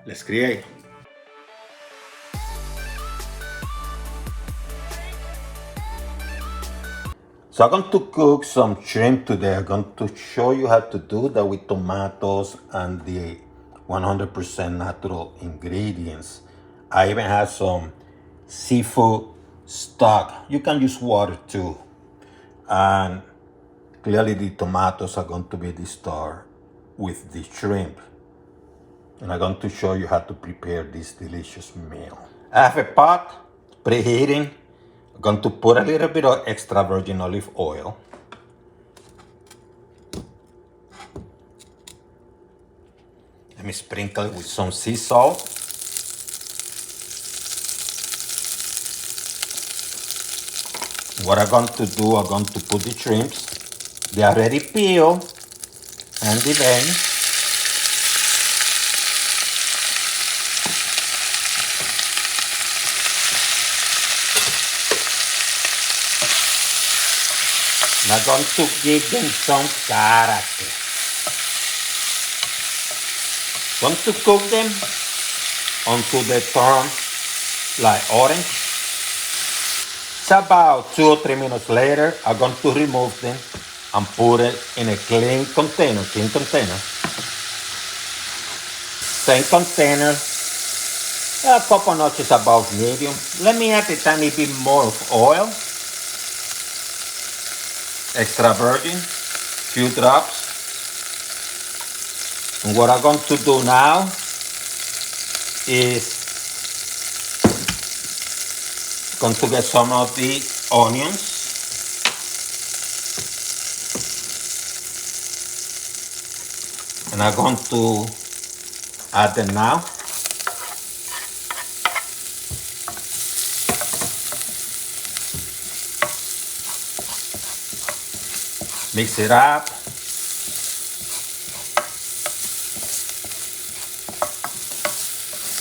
Let's create. So I'm going to cook some shrimp today. I'm going to show you how to do that with tomatoes and the 100% natural ingredients. I even have some seafood stock. You can use water too. And clearly the tomatoes are going to be the star with the shrimp. And I'm going to show you how to prepare this delicious meal. I have a pot preheating. I'm going to put a little bit of extra virgin olive oil. Let me sprinkle it with some sea salt. What I'm going to do, I'm going to put the shrimps. They are already peeled and the vein. And I'm going to give them some character. Going to cook them until they turn like orange. It's about 2 or 3 minutes later, I'm going to remove them and put it in a clean container. Same container. A couple notches above medium. Let me add a tiny bit more of oil. Extra virgin, few drops. And what I'm going to do now is going to get some of the onions. And I'm going to add them now. Mix it up.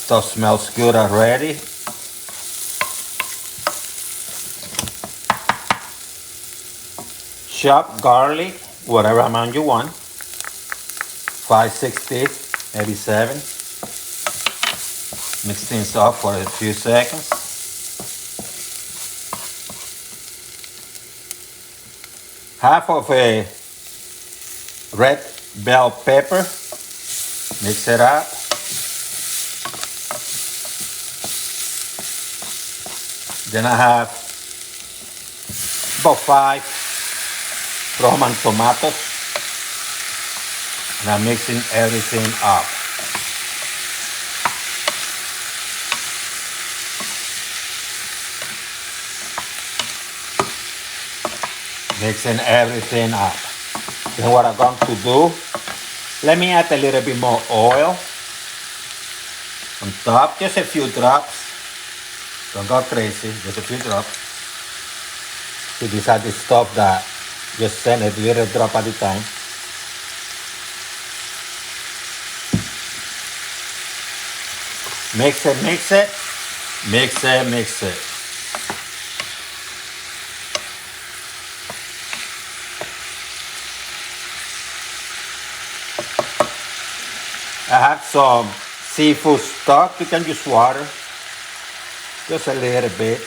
Stuff smells good already. Chopped garlic, whatever amount you want. 5, 6 teeth, maybe 7. Mix things up for a few seconds. Half of a red bell pepper. Mix it up. Then I have about 5 Roman tomatoes. And I'm mixing everything up. Mixing everything up. Then what I'm going to do, let me add a little bit more oil on top, just a few drops. Don't go crazy, just a few drops. See, these are the stuff that just send a little drop at a time. Mix it, mix it, mix it, mix it. I have some seafood stock. You can use water, just a little bit.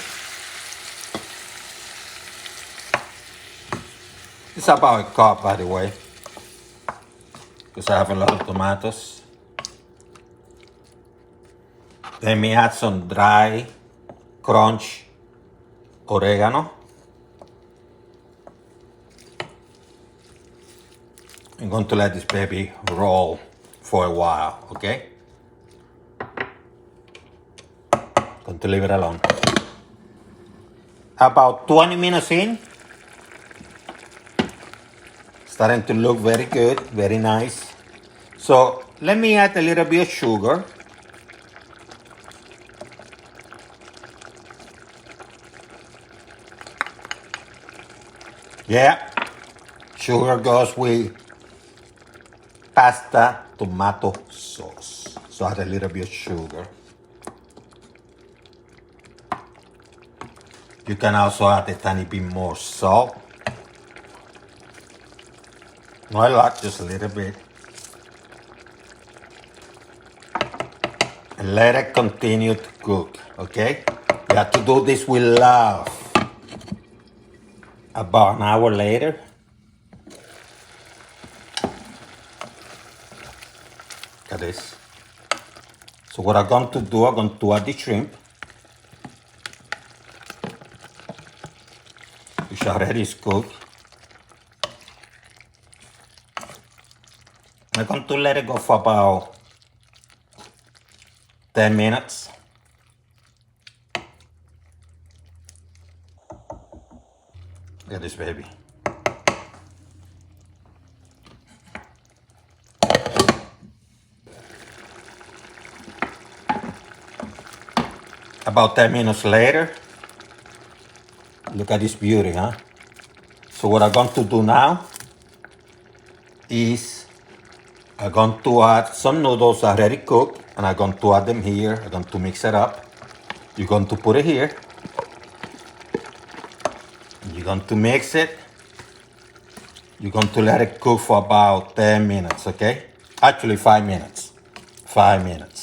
It's about a cup, by the way, because I have a lot of tomatoes. Let me add some dry, crunch oregano. I'm going to let this baby roll for a while, okay? Going to leave it alone. About 20 minutes in, starting to look very good, very nice. So let me add a little bit of sugar. Yeah, sugar goes with pasta tomato sauce. So add a little bit of sugar. You can also add a tiny bit more salt. Not a lot, just a little bit. and let it continue to cook, okay? You have to do this with love. About an hour later, look at this. So what I'm going to do, I'm going to add the shrimp, which already is cooked. I'm going to let it go for about 10 minutes. Look at this baby. About 10 minutes later, look at this beauty, huh? So what I'm going to do now is I'm going to add some noodles already cooked, and I'm going to add them here. I'm going to mix it up. You're going to put it here. You're going to mix it. You're going to let it cook for about 10 minutes, okay? Actually 5 minutes. 5 minutes.